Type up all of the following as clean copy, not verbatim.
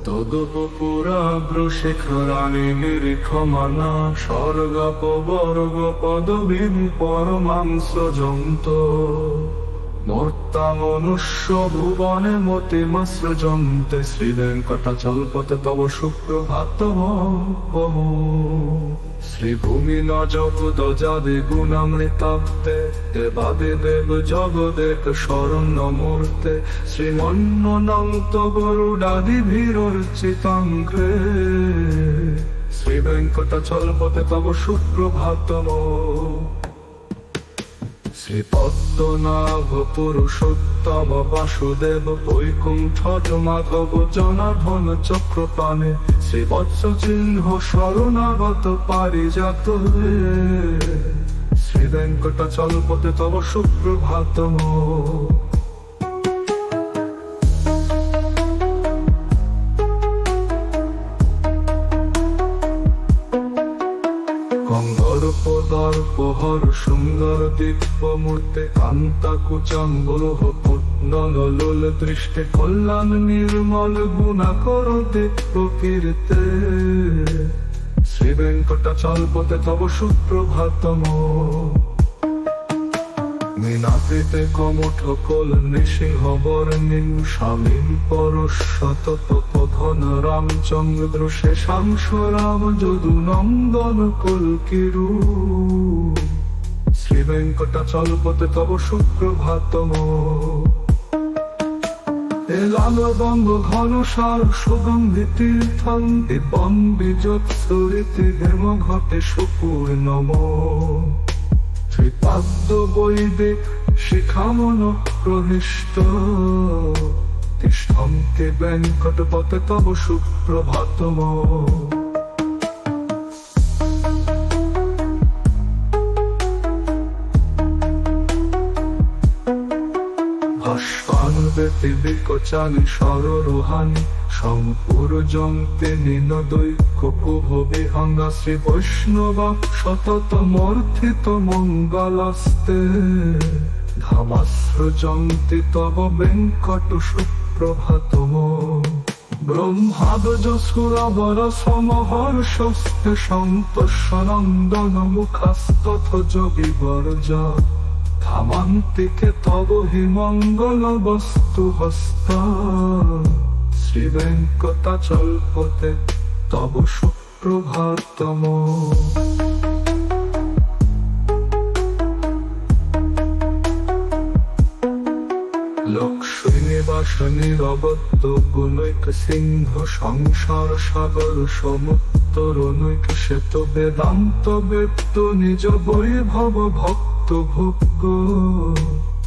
তদুপপুরাভ্রশেখরাণি নিরীক্ষমানা স্বর্গপ বর্গ পদবীম পরমাংস জন্ত মর্তা মনুষ্য ভুবনে মতিমসৃজন্তে শ্রীবেঙ্কটাচলপতে তব সুপ্রভাতম। শ্রীভূমি ন জগদজাদি গুণামৃতাব্দে দেবাদি দেব জগদেক শরণ্য মূর্তে শ্রীমন্নন্ত গরুডাদি ভিরর্চিতাঙ্ঘ্রে শ্রীবেঙ্কটাচলপতে তব সুপ্রভাতম। শ্রীপদ্মনাভ পুরুষোত্তম বাসুদেব বৈকুণ্ঠ মাধব জনার্দন চক্রপাণে শ্রীবৎস চিহ্ন শরণাগত পারিজাত শ্রীবেঙ্কটাচলপতে তব সুপ্রভাতম। দর্পহর সুন্দর দিব্য মূর্তে কান্তা কুচম্বল পূর্ণলোল দৃষ্টে কল্যাণ নির্মল গুণা করতে প্রকীর্তে শ্রীবেঙ্কটাচলপতে তব সুপ্রভাতম। মিনাতিতে কমঠ কোল নৃসিংহ বর্ণিং স্বামীন পরশত তপোধন রামচন্দ্র শেষাংশ রাম যদু নন্দন কল্কিরু শ্রীবেঙ্কটাচলপতে তব সুপ্রভাতম। লালবঙ্গ ঘনসার সুগন্ধি তীর্থং দিবং বিজৎসরিতে হেম ঘটে সুপূর্ণম। শ্রীপাদ্য বৈদিক শিখামন প্রহিষ্ট তিষ্ঠন্তে বেঙ্কটপতে তব সুপ্রভাতম। ভাস্বানুবেতি বিকচানি সরোহানি সম্পূর্জন্তে নিনদৈক্যকুভবিহঙ্গা শ্রী বৈষ্ণবা সতত মর্থিত মঙ্গলাস্তে ধামাসৃজন্তি তব বেঙ্কট সুপ্রভাতম। ব্রহ্মাদজসুরাবর সমহর্ষস্তে সন্তোষনন্দন মুখাস্তথ যোগীবর্জা ধামান্তিকে তব হি মঙ্গল বস্তু হস্তা শ্রীবেঙ্কটাচলপতে তব সুপ্রভাতম। লক্ষ্মী নিবাস নিরবদ্য গুণৈক সিংহ সংসার সাগর সমুত্তরণৈক শ্বেত বেদান্ত বেত্ত নিজ বৈভব ভক্ত ভোগ্য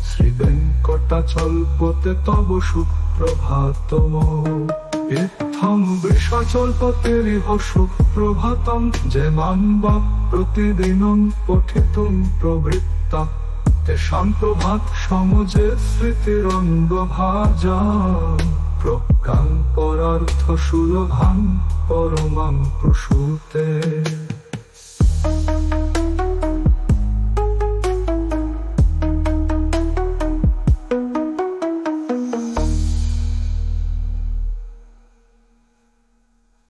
শ্রীবেঙ্কটাচলপতে তব সুপ্রভাতম। ইত্থং বৃষাচলপতেরিহ সুপ্রভাতম যে মানবা প্রতিদিনং পঠিতুং প্রবৃত্তা তেষাং প্রভাত সমজে স্মৃতিরঙ্গ ভাজা প্রজ্ঞাং পরার্থ সুলভাং পরমাং প্রসূতে।